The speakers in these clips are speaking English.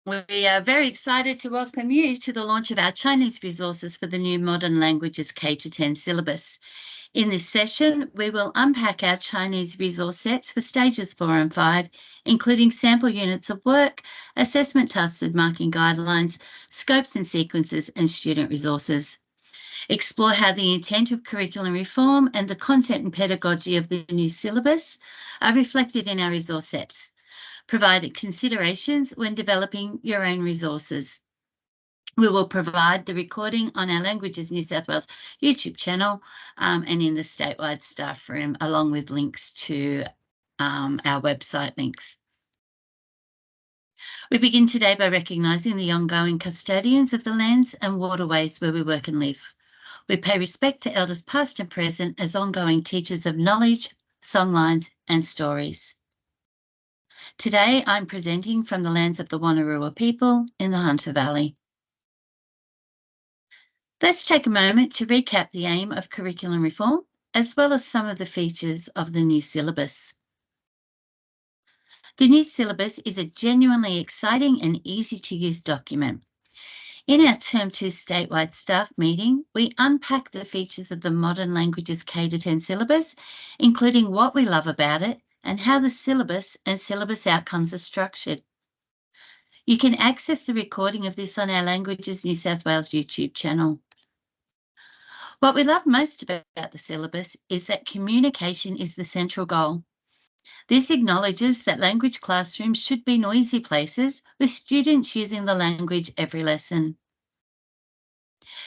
We are very excited to welcome you to the launch of our Chinese resources for the new Modern Languages K-10 syllabus. In this session, we will unpack our Chinese resource sets for stages 4 and 5, including sample units of work, assessment tasks with marking guidelines, scopes and sequences, and student resources. Explore how the intent of curriculum reform and the content and pedagogy of the new syllabus are reflected in our resource sets. Provide considerations when developing your own resources. We will provide the recording on our Languages New South Wales YouTube channel and in the statewide staff room, along with links to our website links. We begin today by recognising the ongoing custodians of the lands and waterways where we work and live. We pay respect to elders past and present as ongoing teachers of knowledge, songlines and stories. Today, I'm presenting from the lands of the Wonnarua people in the Hunter Valley. Let's take a moment to recap the aim of curriculum reform, as well as some of the features of the new syllabus. The new syllabus is a genuinely exciting and easy-to-use document. In our Term 2 statewide staff meeting, we unpack the features of the Modern Languages K-10 syllabus, including what we love about it, and how the syllabus and syllabus outcomes are structured. You can access the recording of this on our Languages New South Wales YouTube channel. What we love most about the syllabus is that communication is the central goal. This acknowledges that language classrooms should be noisy places with students using the language every lesson.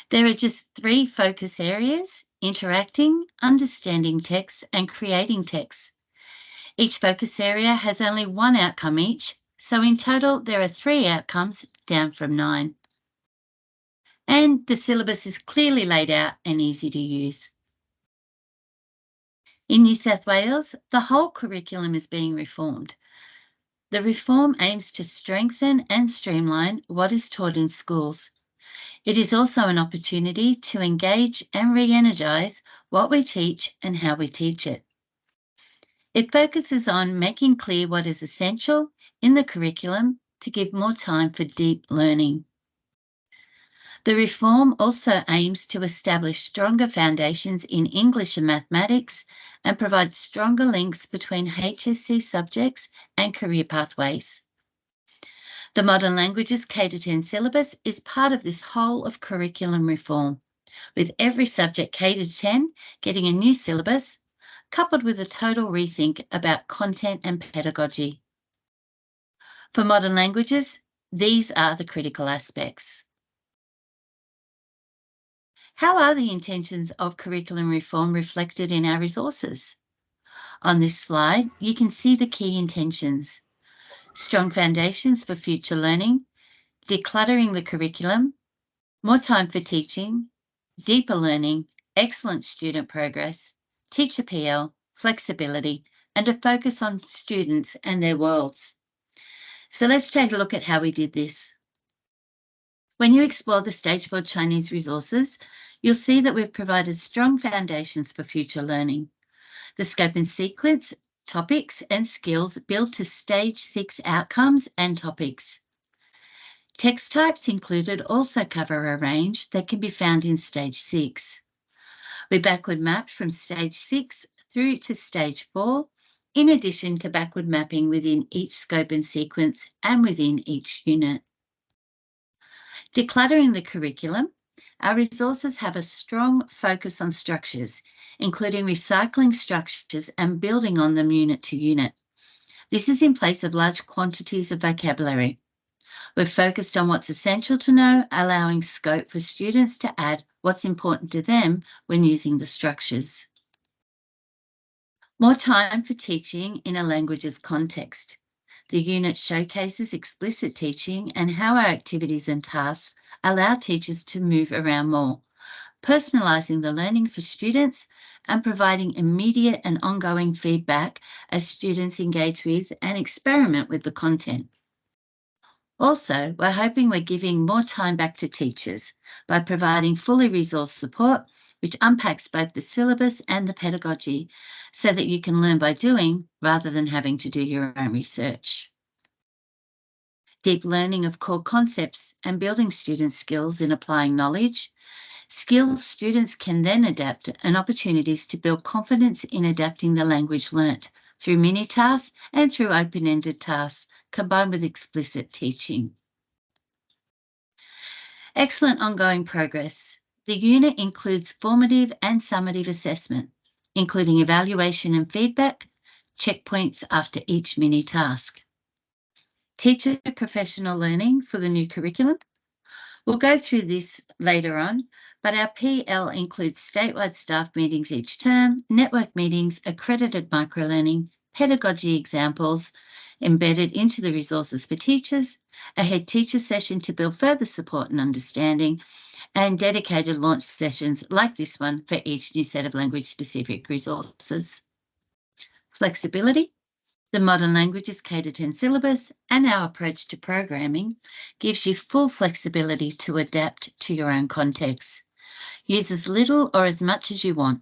There are just 3 focus areas: interacting, understanding text, and creating text. Each focus area has only 1 outcome each, so in total there are 3 outcomes, down from 9. And the syllabus is clearly laid out and easy to use. In New South Wales, the whole curriculum is being reformed. The reform aims to strengthen and streamline what is taught in schools. It is also an opportunity to engage and re-energise what we teach and how we teach it. It focuses on making clear what is essential in the curriculum to give more time for deep learning. The reform also aims to establish stronger foundations in English and mathematics and provide stronger links between HSC subjects and career pathways. The Modern Languages K-10 syllabus is part of this whole of curriculum reform, with every subject K-10 getting a new syllabus, coupled with a total rethink about content and pedagogy. For modern languages, these are the critical aspects. How are the intentions of curriculum reform reflected in our resources? On this slide, you can see the key intentions: strong foundations for future learning, decluttering the curriculum, more time for teaching, deeper learning, excellent student progress, teacher PL, flexibility, and a focus on students and their worlds. So let's take a look at how we did this. When you explore the Stage 4 Chinese resources, you'll see that we've provided strong foundations for future learning. The scope and sequence, topics and skills build to Stage 6 outcomes and topics. Text types included also cover a range that can be found in Stage 6. We backward mapped from Stage 6 through to Stage 4, in addition to backward mapping within each scope and sequence and within each unit. Decluttering the curriculum, our resources have a strong focus on structures, including recycling structures and building on them unit to unit. This is in place of large quantities of vocabulary. We're focused on what's essential to know, allowing scope for students to add what's important to them when using the structures. More time for teaching in a language's context. The unit showcases explicit teaching and how our activities and tasks allow teachers to move around more, personalising the learning for students and providing immediate and ongoing feedback as students engage with and experiment with the content. Also, we're hoping we're giving more time back to teachers by providing fully resourced support, which unpacks both the syllabus and the pedagogy so that you can learn by doing rather than having to do your own research. deep learning of core concepts and building student skills in applying knowledge. Skills students can then adapt and opportunities to build confidence in adapting the language learnt through mini-tasks and through open-ended tasks, combined with explicit teaching. Excellent ongoing progress. The unit includes formative and summative assessment, including evaluation and feedback, checkpoints after each mini-task. Teacher professional learning for the new curriculum. We'll go through this later on, but our PL includes statewide staff meetings each term, network meetings, accredited microlearning, pedagogy examples embedded into the resources for teachers, a head teacher session to build further support and understanding, and dedicated launch sessions like this one for each new set of language-specific resources. Flexibility. The Modern Languages K-10 syllabus and our approach to programming gives you full flexibility to adapt to your own context. Use as little or as much as you want.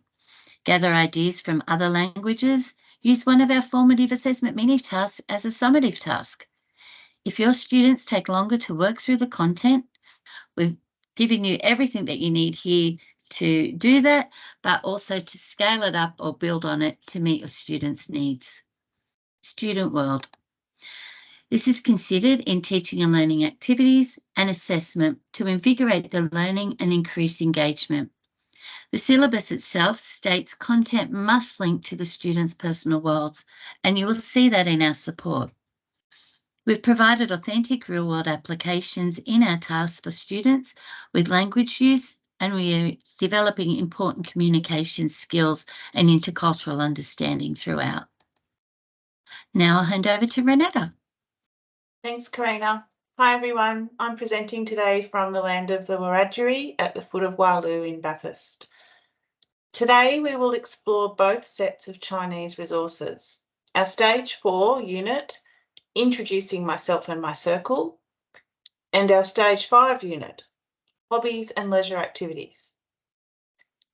Gather ideas from other languages. Use one of our formative assessment mini-tasks as a summative task. If your students take longer to work through the content, we've given you everything that you need here to do that, but also to scale it up or build on it to meet your students' needs. Student World. This is considered in teaching and learning activities and assessment to invigorate the learning and increase engagement. The syllabus itself states content must link to the students' personal worlds, and you will see that in our support. We've provided authentic real-world applications in our tasks for students with language use, and we are developing important communication skills and intercultural understanding throughout. Now I'll hand over to Renetta. Thanks, Karina. Hi, everyone. I'm presenting today from the land of the Wiradjuri at the foot of Wailu in Bathurst. Today, we will explore both sets of Chinese resources. Our Stage 4 unit, Introducing Myself and My Circle, and our Stage 5 unit, Hobbies and Leisure Activities.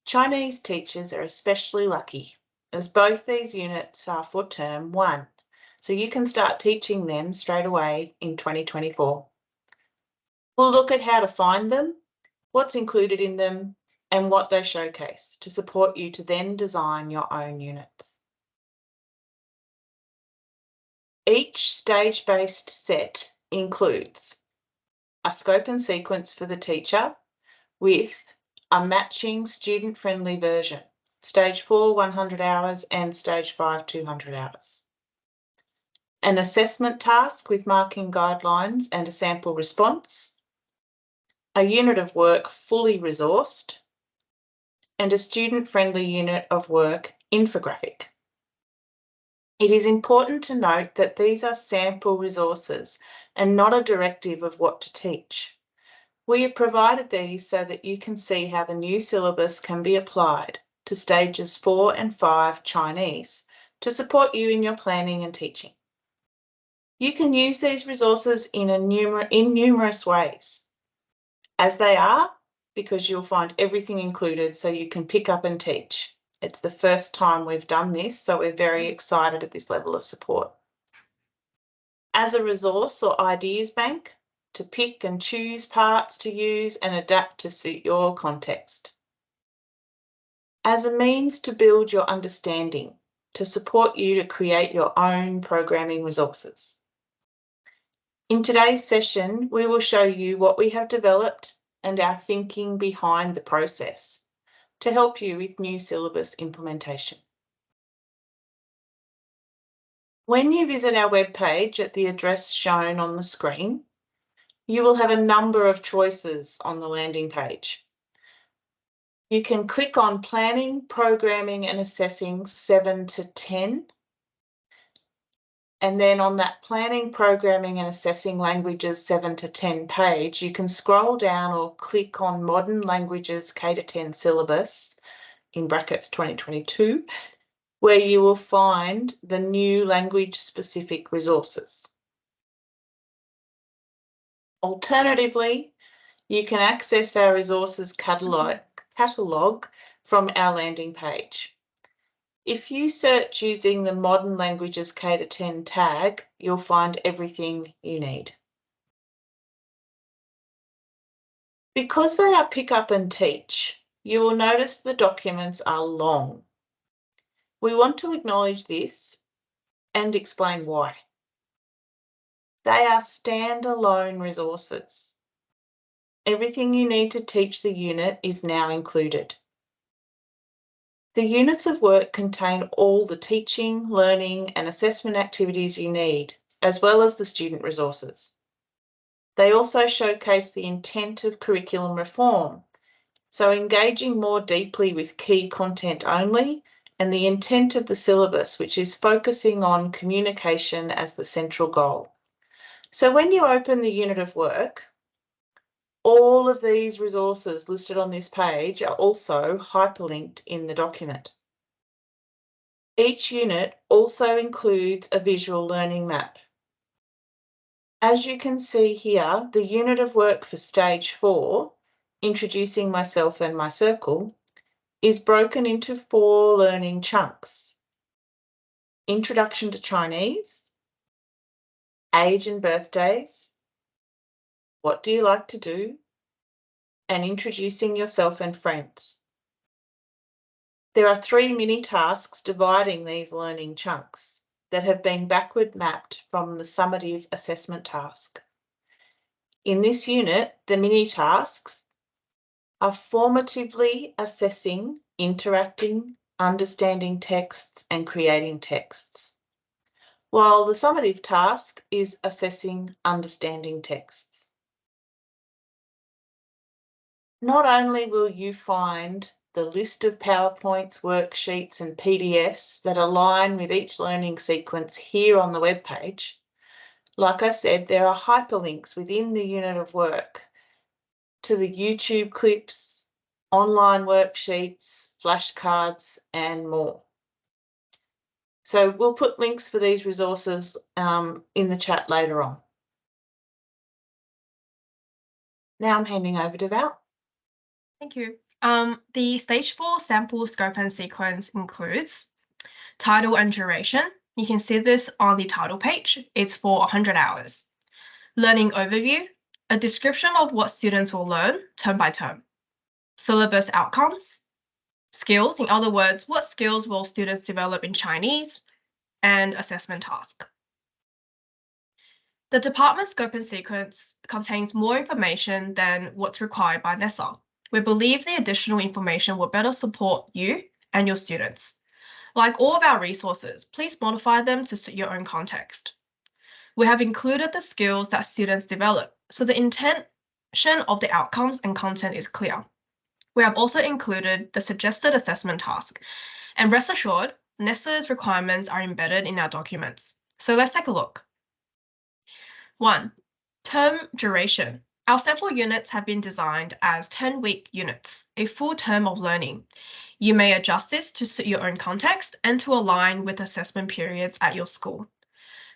Chinese teachers are especially lucky, as both these units are for Term 1. So you can start teaching them straight away in 2024. We'll look at how to find them, what's included in them, and what they showcase to support you to then design your own units. Each stage-based set includes a scope and sequence for the teacher with a matching student-friendly version, Stage 4, 100 hours, and Stage 5, 200 hours. An assessment task with marking guidelines and a sample response, a unit of work fully resourced, and a student-friendly unit of work infographic. It is important to note that these are sample resources and not a directive of what to teach. We have provided these so that you can see how the new syllabus can be applied to Stages 4 and 5 Chinese to support you in your planning and teaching. You can use these resources in numerous ways, as they are, because you'll find everything included so you can pick up and teach. It's the first time we've done this, so we're very excited at this level of support. As a resource or ideas bank, to pick and choose parts to use and adapt to suit your context. As a means to build your understanding, to support you to create your own programming resources. In today's session, we will show you what we have developed and our thinking behind the process to help you with new syllabus implementation. When you visit our webpage at the address shown on the screen, you will have a number of choices on the landing page. You can click on Planning, Programming and Assessing 7 to 10. And then on that Planning, Programming and Assessing Languages 7 to 10 page, you can scroll down or click on Modern Languages K-10 syllabus, in brackets 2022, where you will find the new language-specific resources. Alternatively, you can access our resources catalogue from our landing page. If you search using the Modern Languages K-10 tag, you'll find everything you need. Because they are pick up and teach, you will notice the documents are long. We want to acknowledge this and explain why. They are standalone resources. Everything you need to teach the unit is now included. The units of work contain all the teaching, learning, and assessment activities you need, as well as the student resources. They also showcase the intent of curriculum reform, so engaging more deeply with key content only and the intent of the syllabus, which is focusing on communication as the central goal. So when you open the unit of work, all of these resources listed on this page are also hyperlinked in the document. Each unit also includes a visual learning map. As you can see here, the unit of work for stage 4, introducing myself and my circle, is broken into 4 learning chunks. Introduction to Chinese, age and birthdays, what do you like to do, and introducing yourself and friends. There are 3 mini tasks dividing these learning chunks that have been backward mapped from the summative assessment task. In this unit, the mini tasks are formatively assessing, interacting, understanding texts, and creating texts, while the summative task is assessing, understanding texts. Not only will you find the list of PowerPoints, worksheets, and PDFs that align with each learning sequence here on the webpage, like I said, there are hyperlinks within the unit of work to the YouTube clips, online worksheets, flashcards, and more. So we'll put links for these resources in the chat later on. Now I'm handing over to Val. Thank you. The stage 4 sample scope and sequence includes title and duration. You can see this on the title page. It's for 100 hours. Learning overview, a description of what students will learn term by term. Syllabus outcomes, skills, in other words, what skills will students develop in Chinese, and assessment task. The department scope and sequence contains more information than what's required by NESA. We believe the additional information will better support you and your students. Like all of our resources, please modify them to suit your own context. We have included the skills that students develop, so the intention of the outcomes and content is clear. We have also included the suggested assessment task, and rest assured, NESA's requirements are embedded in our documents. So let's take a look. 1. Term duration. Our sample units have been designed as 10-week units, a full term of learning. You may adjust this to suit your own context and to align with assessment periods at your school.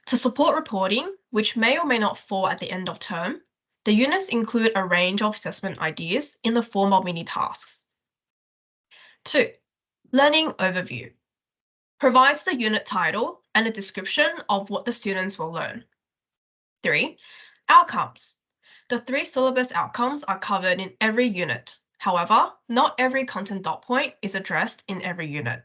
To support reporting, which may or may not fall at the end of term, the units include a range of assessment ideas in the form of mini tasks. 2. Learning overview. Provides the unit title and a description of what the students will learn. 3. Outcomes. The 3 syllabus outcomes are covered in every unit. However, not every content dot point is addressed in every unit.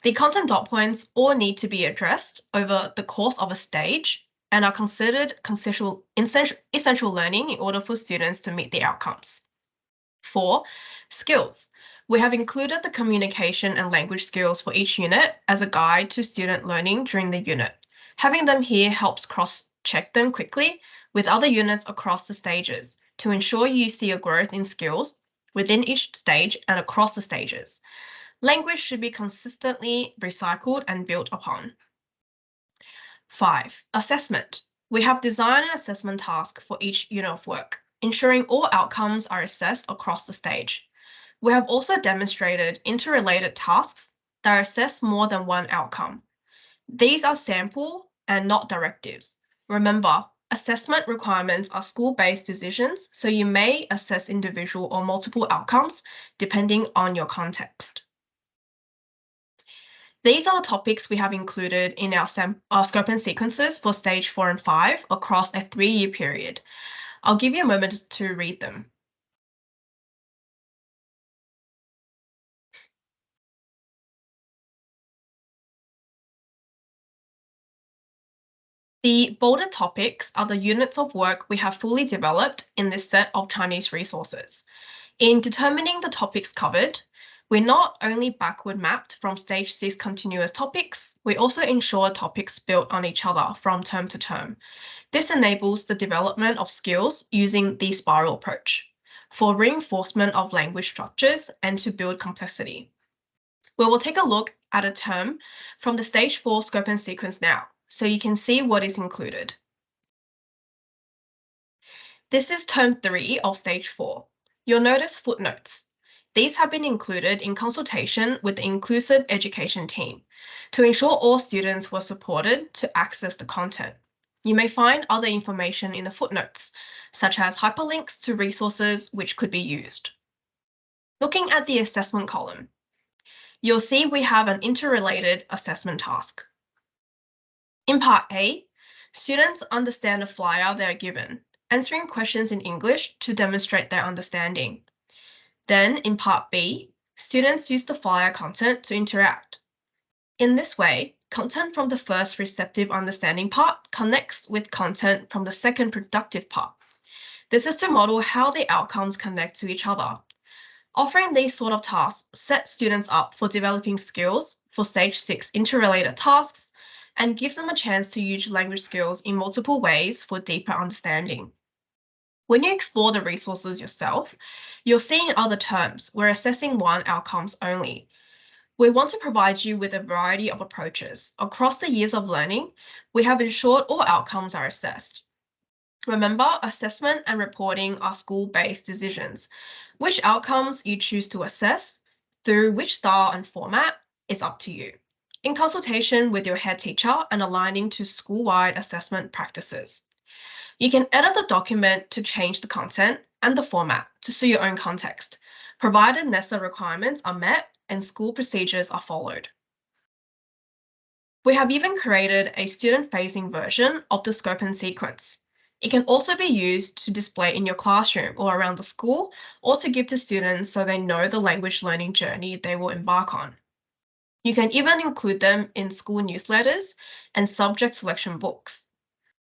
The content dot points all need to be addressed over the course of a stage and are considered essential learning in order for students to meet the outcomes. 4. Skills. We have included the communication and language skills for each unit as a guide to student learning during the unit. Having them here helps cross-check them quickly with other units across the stages to ensure you see a growth in skills within each stage and across the stages. Language should be consistently recycled and built upon. 5. Assessment. We have designed an assessment task for each unit of work, ensuring all outcomes are assessed across the stage. We have also demonstrated interrelated tasks that assess more than one outcome. These are sample and not directives. Remember, assessment requirements are school-based decisions, so you may assess individual or multiple outcomes depending on your context. These are the topics we have included in our scope and sequences for stage 4 and 5 across a 3-year period. I'll give you a moment to read them. The bolded topics are the units of work we have fully developed in this set of Chinese resources. In determining the topics covered, we're not only backward mapped from Stage 6 continuous topics, we also ensure topics build on each other from term to term. This enables the development of skills using the spiral approach for reinforcement of language structures and to build complexity. We will take a look at a term from the Stage 4 scope and sequence now, so you can see what is included. This is term 3 of Stage 4. You'll notice footnotes. These have been included in consultation with the Inclusive Education team to ensure all students were supported to access the content. You may find other information in the footnotes, such as hyperlinks to resources which could be used. Looking at the assessment column, you'll see we have an interrelated assessment task. In Part A, students understand the flyer they are given, answering questions in English to demonstrate their understanding. Then, in Part B, students use the flyer content to interact. In this way, content from the first receptive understanding part connects with content from the second productive part. This is to model how the outcomes connect to each other. Offering these sort of tasks sets students up for developing skills for Stage 6 interrelated tasks and gives them a chance to use language skills in multiple ways for deeper understanding. When you explore the resources yourself, you'll see in other terms we're assessing one outcomes only. We want to provide you with a variety of approaches. Across the years of learning, we have ensured all outcomes are assessed. Remember, assessment and reporting are school-based decisions. Which outcomes you choose to assess, through which style and format, is up to you, in consultation with your head teacher and aligning to school-wide assessment practices. You can edit the document to change the content and the format to suit your own context, provided NESA requirements are met and school procedures are followed. We have even created a student-facing version of the scope and sequence. It can also be used to display in your classroom or around the school, or to give to students so they know the language learning journey they will embark on. You can even include them in school newsletters and subject selection books.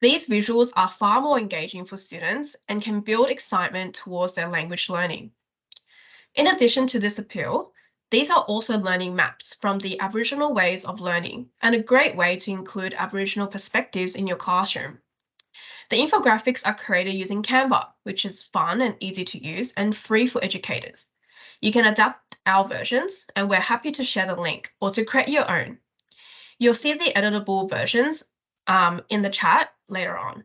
These visuals are far more engaging for students and can build excitement towards their language learning. In addition to this appeal, these are also learning maps from the Aboriginal ways of learning and a great way to include Aboriginal perspectives in your classroom. The infographics are created using Canva, which is fun and easy to use and free for educators. You can adapt our versions, and we're happy to share the link or to create your own. You'll see the editable versions in the chat later on.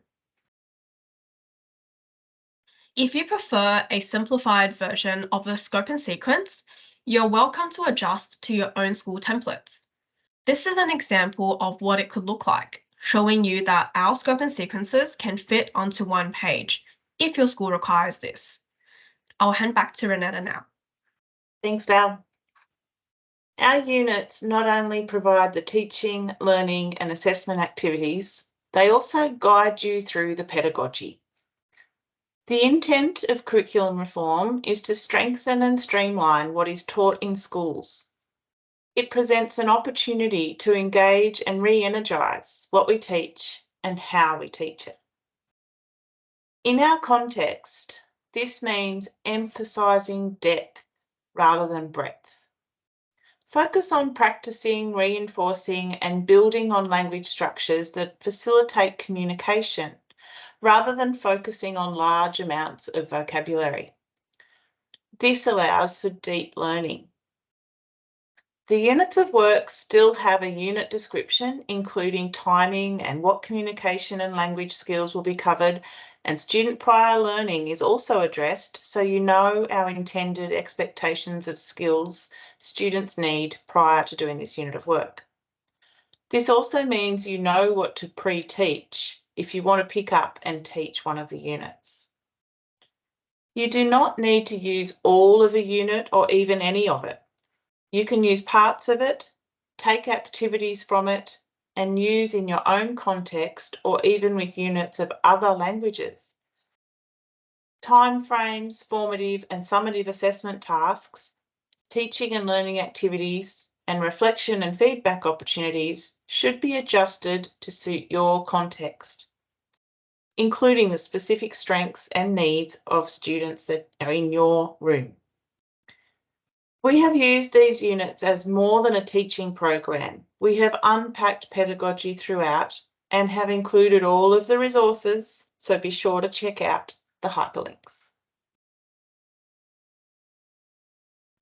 If you prefer a simplified version of the scope and sequence, you're welcome to adjust to your own school templates. This is an example of what it could look like, showing you that our scope and sequences can fit onto one page if your school requires this. I'll hand back to Renetta now. Thanks, Val. Our units not only provide the teaching, learning and assessment activities, they also guide you through the pedagogy. The intent of curriculum reform is to strengthen and streamline what is taught in schools. It presents an opportunity to engage and re-energise what we teach and how we teach it. In our context, this means emphasising depth rather than breadth. Focus on practicing, reinforcing and building on language structures that facilitate communication rather than focusing on large amounts of vocabulary. This allows for deep learning. The units of work still have a unit description, including timing and what communication and language skills will be covered, and student prior learning is also addressed, so you know our intended expectations of skills students need prior to doing this unit of work. This also means you know what to pre-teach if you want to pick up and teach one of the units. You do not need to use all of a unit or even any of it. You can use parts of it, take activities from it, and use in your own context or even with units of other languages. Timeframes, formative and summative assessment tasks, teaching and learning activities, and reflection and feedback opportunities should be adjusted to suit your context, including the specific strengths and needs of students that are in your room. We have used these units as more than a teaching program. We have unpacked pedagogy throughout and have included all of the resources, so be sure to check out the hyperlinks.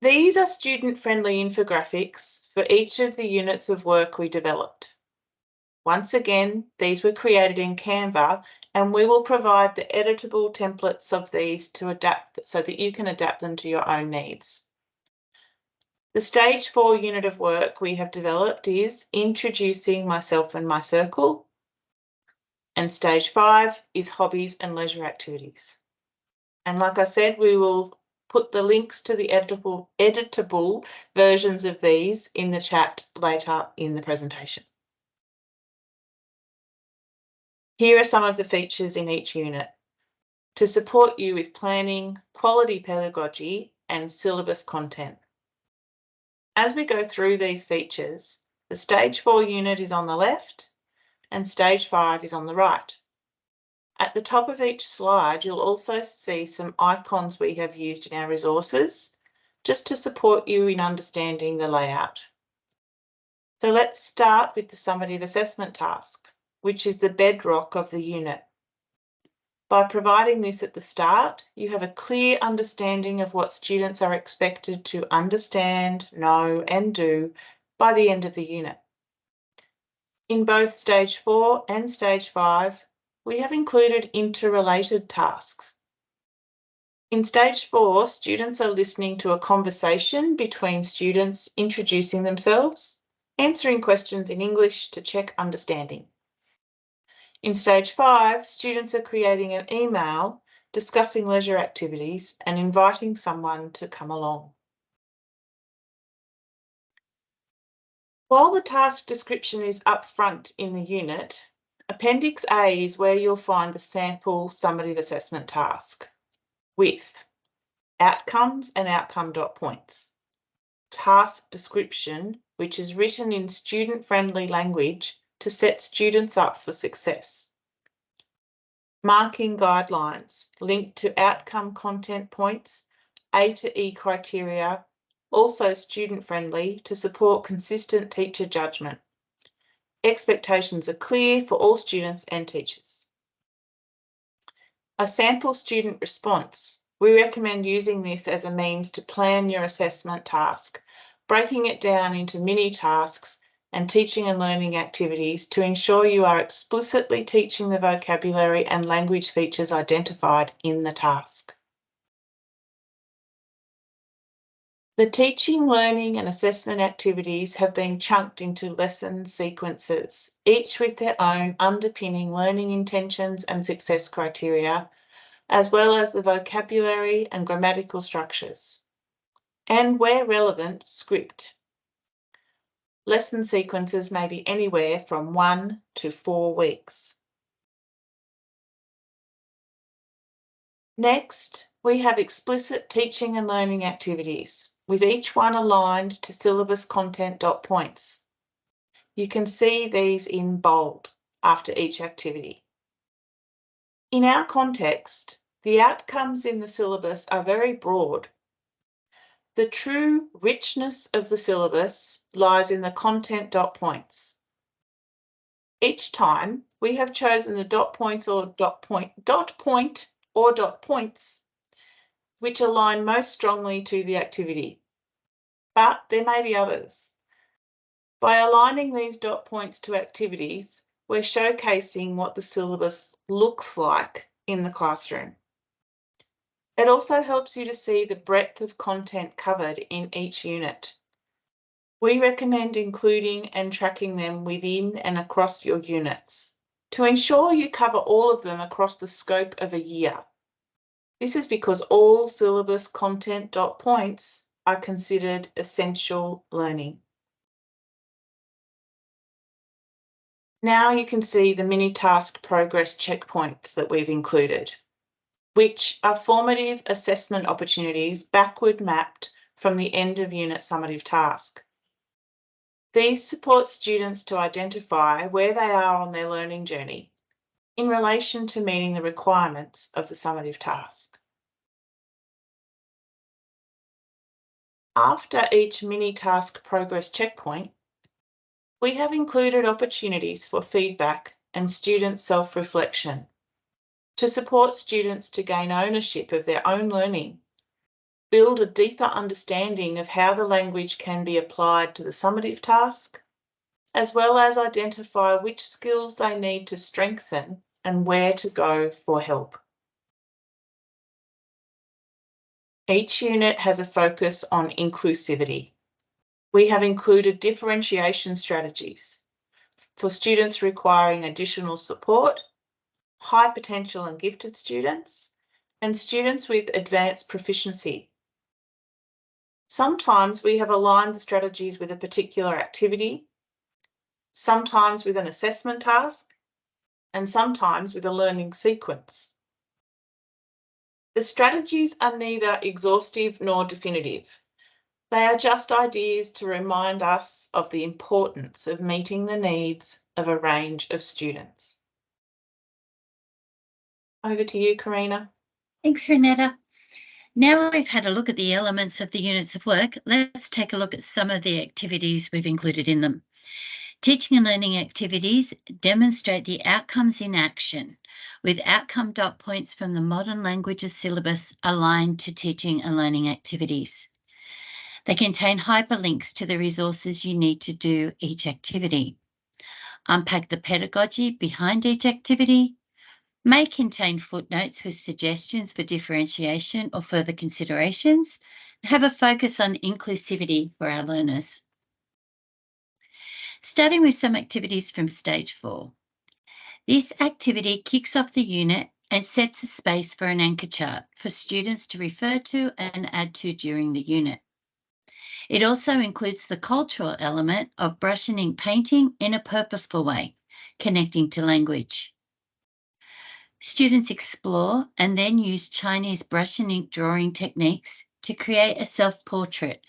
These are student-friendly infographics for each of the units of work we developed. Once again, these were created in Canva, and we will provide the editable templates of these to adapt so that you can adapt them to your own needs. The Stage 4 unit of work we have developed is Introducing Myself and My Circle, and Stage 5 is Hobbies and Leisure Activities. And like I said, we will put the links to the editable versions of these in the chat later in the presentation. Here are some of the features in each unit to support you with planning, quality pedagogy, and syllabus content. As we go through these features, the Stage 4 unit is on the left and Stage 5 is on the right. At the top of each slide, you'll also see some icons we have used in our resources just to support you in understanding the layout. So let's start with the summative assessment task, which is the bedrock of the unit. By providing this at the start, you have a clear understanding of what students are expected to understand, know, and do by the end of the unit. In both Stage 4 and Stage 5, we have included interrelated tasks. In Stage 4, students are listening to a conversation between students introducing themselves, answering questions in English to check understanding. In Stage 5, students are creating an email discussing leisure activities and inviting someone to come along. While the task description is up front in the unit, Appendix A is where you'll find the sample summative assessment task with outcomes and outcome dot points, task description, which is written in student-friendly language to set students up for success, marking guidelines linked to outcome content points, A to E criteria, also student-friendly to support consistent teacher judgment. Expectations are clear for all students and teachers. A sample student response. We recommend using this as a means to plan your assessment task, breaking it down into mini tasks and teaching and learning activities to ensure you are explicitly teaching the vocabulary and language features identified in the task. The teaching, learning and assessment activities have been chunked into lesson sequences, each with their own underpinning learning intentions and success criteria, as well as the vocabulary and grammatical structures. And where relevant, script. Lesson sequences may be anywhere from 1 to 4 weeks. Next, we have explicit teaching and learning activities, with each one aligned to syllabus content dot points. You can see these in bold after each activity. In our context, the outcomes in the syllabus are very broad. The true richness of the syllabus lies in the content dot points. Each time we have chosen the dot points or dot points, which align most strongly to the activity. But there may be others. By aligning these dot points to activities, we're showcasing what the syllabus looks like in the classroom. It also helps you to see the breadth of content covered in each unit. We recommend including and tracking them within and across your units to ensure you cover all of them across the scope of a year. This is because all syllabus content dot points are considered essential learning. Now you can see the mini task progress checkpoints that we've included, which are formative assessment opportunities backward mapped from the end of unit summative task. These support students to identify where they are on their learning journey in relation to meeting the requirements of the summative task. After each mini-task progress checkpoint, we have included opportunities for feedback and student self-reflection to support students to gain ownership of their own learning, build a deeper understanding of how the language can be applied to the summative task, as well as identify which skills they need to strengthen and where to go for help. Each unit has a focus on inclusivity. We have included differentiation strategies for students requiring additional support, high potential and gifted students, and students with advanced proficiency. Sometimes we have aligned the strategies with a particular activity, sometimes with an assessment task, and sometimes with a learning sequence. The strategies are neither exhaustive nor definitive. They are just ideas to remind us of the importance of meeting the needs of a range of students. Over to you, Karina. Thanks, Renetta. Now we've had a look at the elements of the units of work, let's take a look at some of the activities we've included in them. Teaching and learning activities demonstrate the outcomes in action, with outcome dot points from the Modern Languages syllabus aligned to teaching and learning activities. They contain hyperlinks to the resources you need to do each activity. Unpack the pedagogy behind each activity. May contain footnotes with suggestions for differentiation or further considerations. Have a focus on inclusivity for our learners. Starting with some activities from Stage 4. This activity kicks off the unit and sets a space for an anchor chart for students to refer to and add to during the unit. It also includes the cultural element of brush and ink painting in a purposeful way, connecting to language. Students explore and then use Chinese brush and ink drawing techniques to create a self-portrait,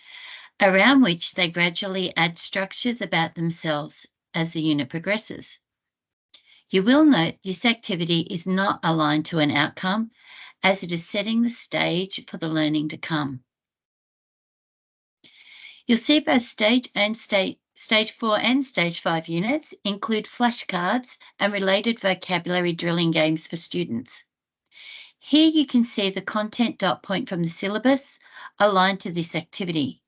around which they gradually add structures about themselves as the unit progresses. You will note this activity is not aligned to an outcome, as it is setting the stage for the learning to come. You'll see both Stage 4 and Stage 5 units include flashcards and related vocabulary drilling games for students. Here you can see the content dot point from the syllabus aligned to this activity.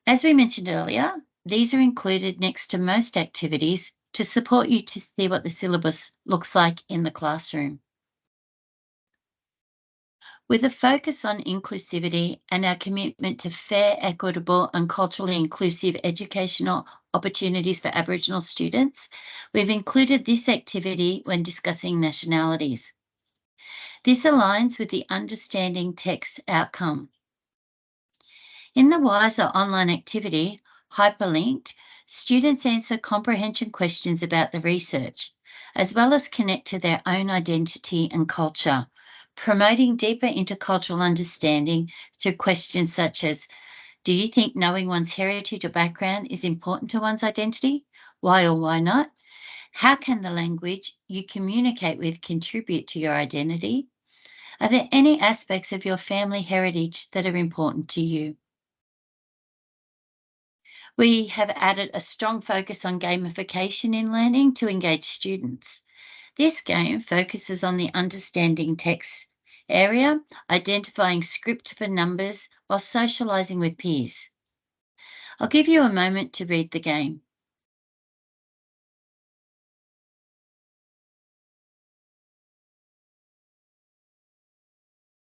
As we mentioned earlier, these are included next to most activities to support you to see what the syllabus looks like in the classroom. With a focus on inclusivity and our commitment to fair, equitable and culturally inclusive educational opportunities for Aboriginal students, we've included this activity when discussing nationalities. This aligns with the understanding text outcome. In the WISER online activity, hyperlinked, students answer comprehension questions about the research, as well as connect to their own identity and culture, promoting deeper intercultural understanding through questions such as, do you think knowing one's heritage or background is important to one's identity? Why or why not? How can the language you communicate with contribute to your identity? Are there any aspects of your family heritage that are important to you? We have added a strong focus on gamification in learning to engage students. This game focuses on the understanding text area, identifying script for numbers while socializing with peers. I'll give you a moment to read the game.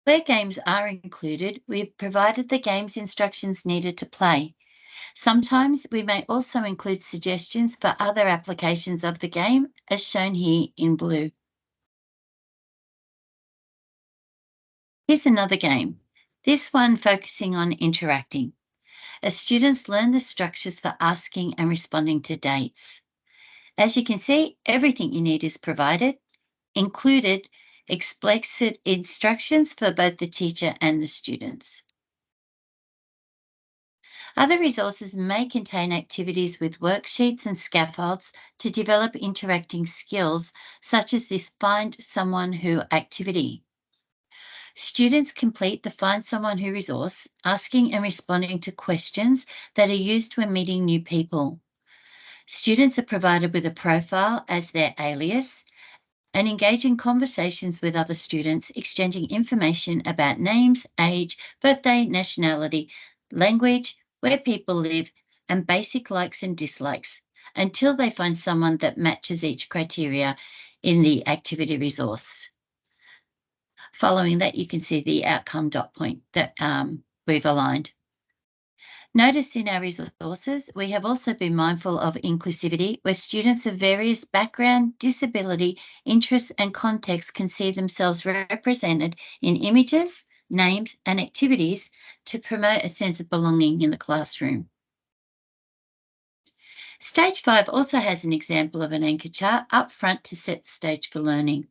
Where games are included, we've provided the game's instructions needed to play. Sometimes we may also include suggestions for other applications of the game, as shown here in blue. Here's another game, this one focusing on interacting, as students learn the structures for asking and responding to dates. As you can see, everything you need is provided, included explicit instructions for both the teacher and the students. Other resources may contain activities with worksheets and scaffolds to develop interacting skills, such as this Find Someone Who activity. Students complete the Find Someone Who resource, asking and responding to questions that are used when meeting new people. Students are provided with a profile as their alias and engage in conversations with other students, exchanging information about names, age, birthday, nationality, language, where people live, and basic likes and dislikes until they find someone that matches each criteria in the activity resource. Following that, you can see the outcome dot point that we've aligned. Notice in our resources, we have also been mindful of inclusivity, where students of various background, disability, interests, and contexts can see themselves represented in images, names, and activities to promote a sense of belonging in the classroom. Stage 5 also has an example of an anchor chart up front to set the stage for learning.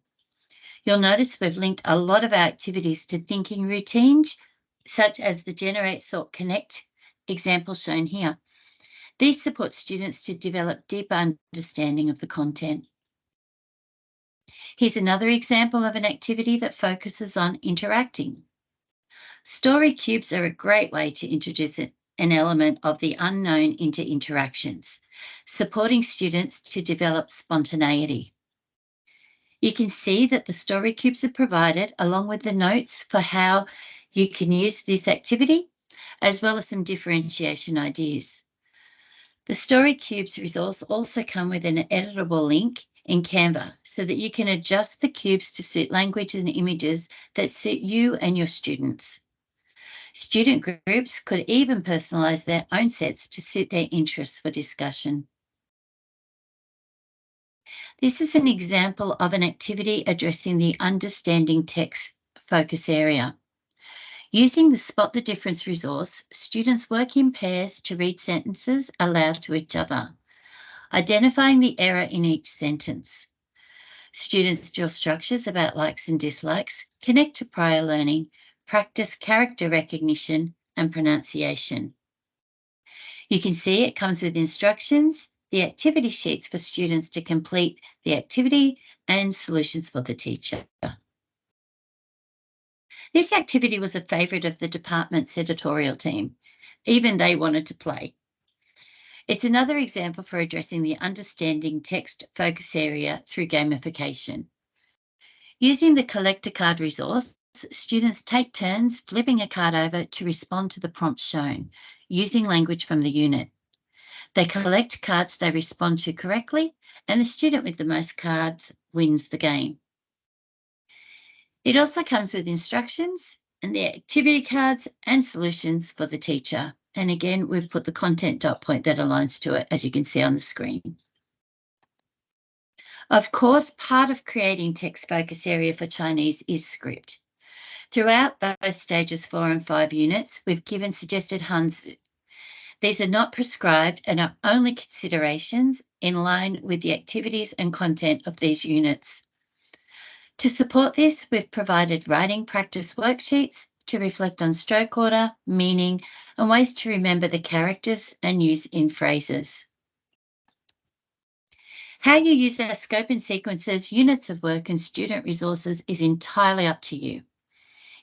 You'll notice we've linked a lot of our activities to thinking routines, such as the Generate, Sort, Connect example shown here. These support students to develop deeper understanding of the content. Here's another example of an activity that focuses on interacting. Story cubes are a great way to introduce an element of the unknown into interactions, supporting students to develop spontaneity. You can see that the story cubes are provided along with the notes for how you can use this activity, as well as some differentiation ideas. The Story Cubes resource also come with an editable link in Canva so that you can adjust the cubes to suit language and images that suit you and your students. Student groups could even personalize their own sets to suit their interests for discussion. This is an example of an activity addressing the understanding text focus area. Using the Spot the Difference resource, students work in pairs to read sentences aloud to each other, identifying the error in each sentence. Students draw structures about likes and dislikes, connect to prior learning, practice character recognition and pronunciation. You can see it comes with instructions, the activity sheets for students to complete the activity, and solutions for the teacher. This activity was a favourite of the department's editorial team. Even they wanted to play. It's another example for addressing the understanding text focus area through gamification. Using the Collect a Card resource, students take turns flipping a card over to respond to the prompt shown, using language from the unit. They collect cards they respond to correctly, and the student with the most cards wins the game. It also comes with instructions and the activity cards and solutions for the teacher. And again, we've put the content dot point that aligns to it, as you can see on the screen. Of course, part of creating text focus area for Chinese is script. Throughout both stages 4 and 5 units, we've given suggested Hanzi. These are not prescribed and are only considerations in line with the activities and content of these units. To support this, we've provided writing practice worksheets to reflect on stroke order, meaning, and ways to remember the characters and use in phrases. How you use our scope and sequences, units of work, and student resources is entirely up to you.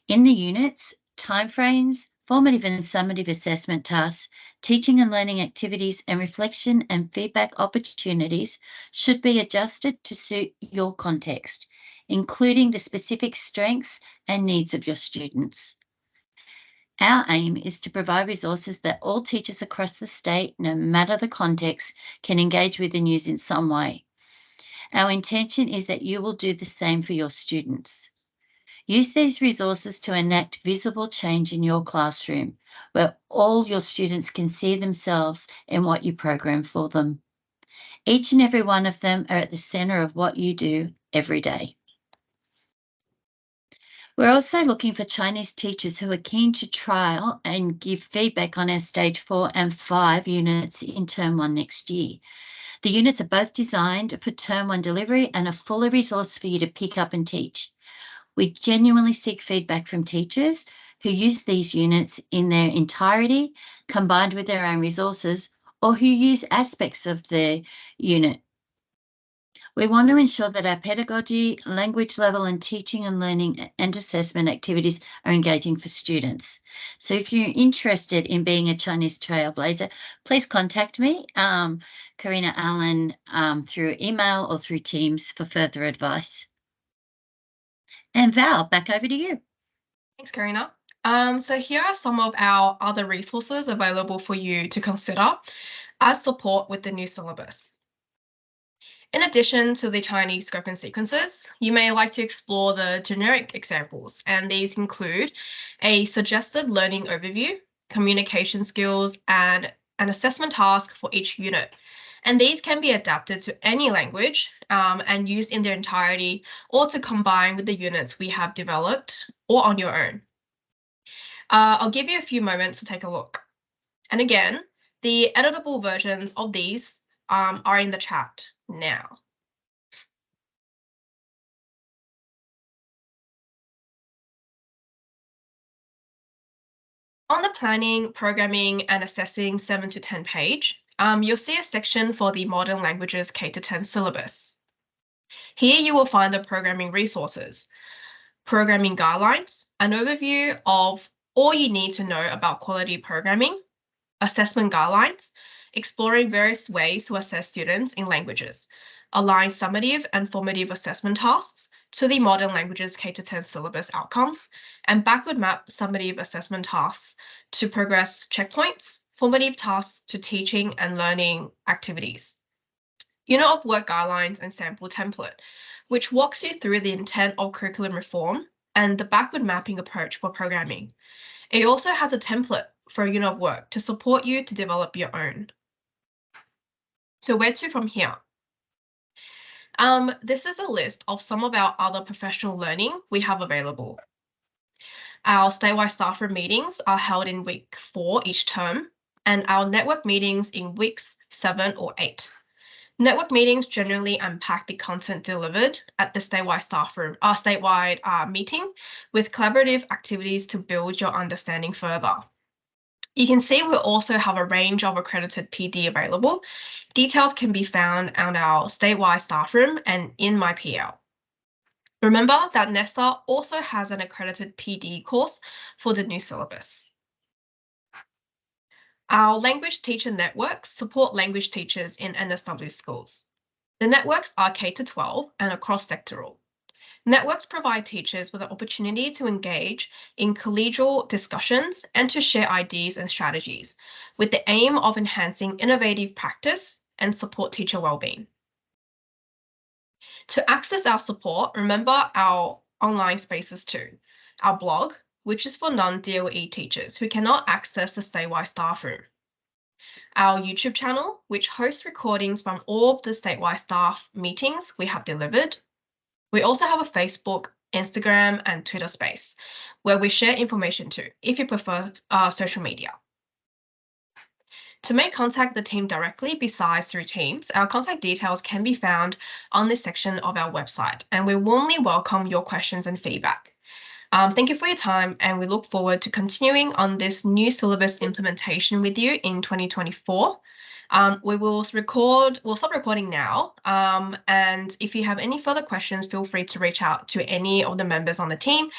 In the units, timeframes, formative and summative assessment tasks, teaching and learning activities, and reflection and feedback opportunities should be adjusted to suit your context, including the specific strengths and needs of your students. Our aim is to provide resources that all teachers across the state, no matter the context, can engage with and use in some way. Our intention is that you will do the same for your students. Use these resources to enact visible change in your classroom, where all your students can see themselves in what you program for them. Each and every one of them are at the centre of what you do every day. We're also looking for Chinese teachers who are keen to trial and give feedback on our stage 4 and 5 units in term 1 next year. The units are both designed for term 1 delivery and are fully resourced for you to pick up and teach. We genuinely seek feedback from teachers who use these units in their entirety, combined with their own resources, or who use aspects of the unit. We want to ensure that our pedagogy, language level, and teaching and learning and assessment activities are engaging for students. So if you're interested in being a Chinese trailblazer, please contact me, Karina Allen, through email or through Teams for further advice. And Val, back over to you. Thanks, Karina. So here are some of our other resources available for you to consider as support with the new syllabus. In addition to the Chinese scope and sequences, you may like to explore the generic examples, and these include a suggested learning overview, communication skills, and an assessment task for each unit. And these can be adapted to any language and used in their entirety, or to combine with the units we have developed, or on your own. I'll give you a few moments to take a look. And again, the editable versions of these are in the chat now. On the planning, programming, and assessing 7 to 10 page, you'll see a section for the Modern Languages K-10 syllabus. Here you will find the programming resources, programming guidelines, an overview of all you need to know about quality programming, assessment guidelines, exploring various ways to assess students in languages, align summative and formative assessment tasks to the Modern Languages K-10 syllabus outcomes, and backward map summative assessment tasks to progress checkpoints, formative tasks to teaching and learning activities. Unit of work guidelines and sample template, which walks you through the intent of curriculum reform and the backward mapping approach for programming. It also has a template for a unit of work to support you to develop your own. So where to from here? This is a list of some of our other professional learning we have available. Our statewide staff room meetings are held in week 4 each term, and our network meetings in weeks 7 or 8. Network meetings generally unpack the content delivered at the statewide staff room, statewide meeting, with collaborative activities to build your understanding further. You can see we also have a range of accredited PD available. Details can be found on our statewide staff room and in my PL. Remember that NESA also has an accredited PD course for the new syllabus. Our language teacher networks support language teachers in NSW schools. The networks are K-12 and are cross-sectoral. Networks provide teachers with an opportunity to engage in collegial discussions and to share ideas and strategies, with the aim of enhancing innovative practice and support teacher well-being. To access our support, remember our online spaces too. Our blog, which is for non-DOE teachers who cannot access the statewide staff room. Our YouTube channel, which hosts recordings from all of the statewide staff meetings we have delivered. We also have a Facebook, Instagram, and Twitter space where we share information too, if you prefer social media. To make contact with the team directly besides through Teams, our contact details can be found on this section of our website, and we warmly welcome your questions and feedback. Thank you for your time, and we look forward to continuing on this new syllabus implementation with you in 2024. We'll stop recording now. And if you have any further questions, feel free to reach out to any of the members on the team.